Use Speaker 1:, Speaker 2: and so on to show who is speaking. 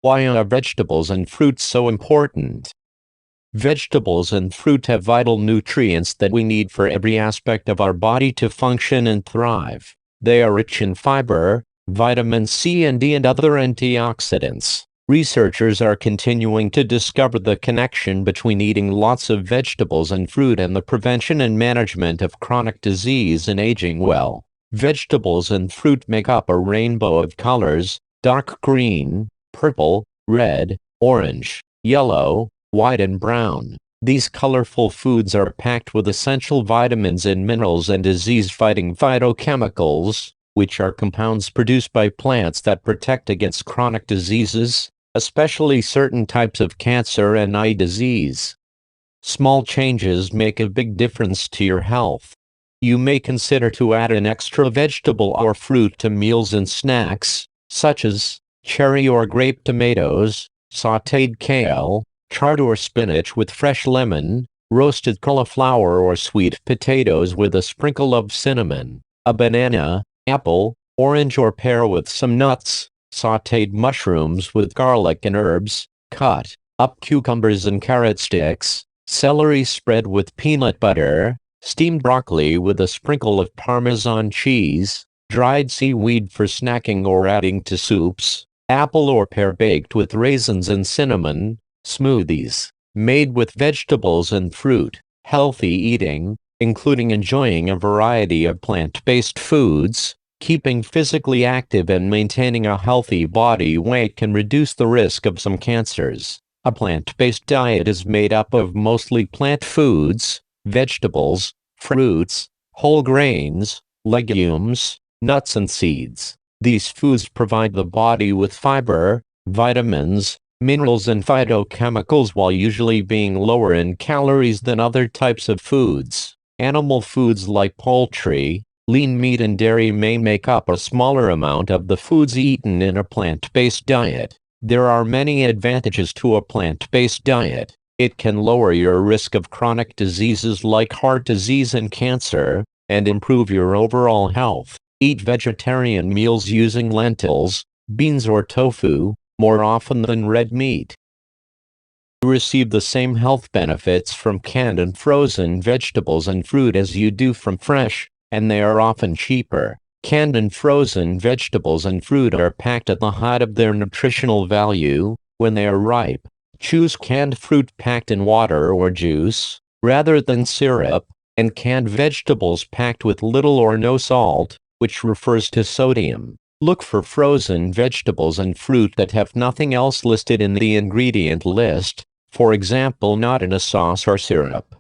Speaker 1: Why are vegetables and fruits so important? Vegetables and fruit have vital nutrients that we need for every aspect of our body to function and thrive. They are rich in fiber, vitamin C and D and other antioxidants. Researchers are continuing to discover the connection between eating lots of vegetables and fruit and the prevention and management of chronic disease and aging well. Vegetables and fruit make up a rainbow of colors: dark green, purple, red, orange, yellow, white and brown. These colorful foods are packed with essential vitamins and minerals and disease-fighting phytochemicals, which are compounds produced by plants that protect against chronic diseases, especially certain types of cancer and eye disease. Small changes make a big difference to your health. You may consider to add an extra vegetable or fruit to meals and snacks, such as cherry or grape tomatoes, sautéed kale, chard or spinach with fresh lemon, roasted cauliflower or sweet potatoes with a sprinkle of cinnamon, a banana, apple, orange or pear with some nuts, sautéed mushrooms with garlic and herbs, cut up cucumbers and carrot sticks, celery spread with peanut butter, steamed broccoli with a sprinkle of Parmesan cheese, dried seaweed for snacking or adding to soups, apple or pear baked with raisins and cinnamon, smoothies made with vegetables and fruit. Healthy eating, including enjoying a variety of plant-based foods, keeping physically active and maintaining a healthy body weight can reduce the risk of some cancers. A plant-based diet is made up of mostly plant foods, vegetables, fruits, whole grains, legumes, nuts and seeds. These foods provide the body with fiber, vitamins, minerals and phytochemicals while usually being lower in calories than other types of foods. Animal foods like poultry, lean meat and dairy may make up a smaller amount of the foods eaten in a plant-based diet. There are many advantages to a plant-based diet. It can lower your risk of chronic diseases like heart disease and cancer, and improve your overall health. Eat vegetarian meals using lentils, beans or tofu more often than red meat. You receive the same health benefits from canned and frozen vegetables and fruit as you do from fresh, and they are often cheaper. Canned and frozen vegetables and fruit are packed at the height of their nutritional value. When they are ripe, choose canned fruit packed in water or juice, rather than syrup, and canned vegetables packed with little or no salt, which refers to sodium. Look for frozen vegetables and fruit that have nothing else listed in the ingredient list, for example not in a sauce or syrup.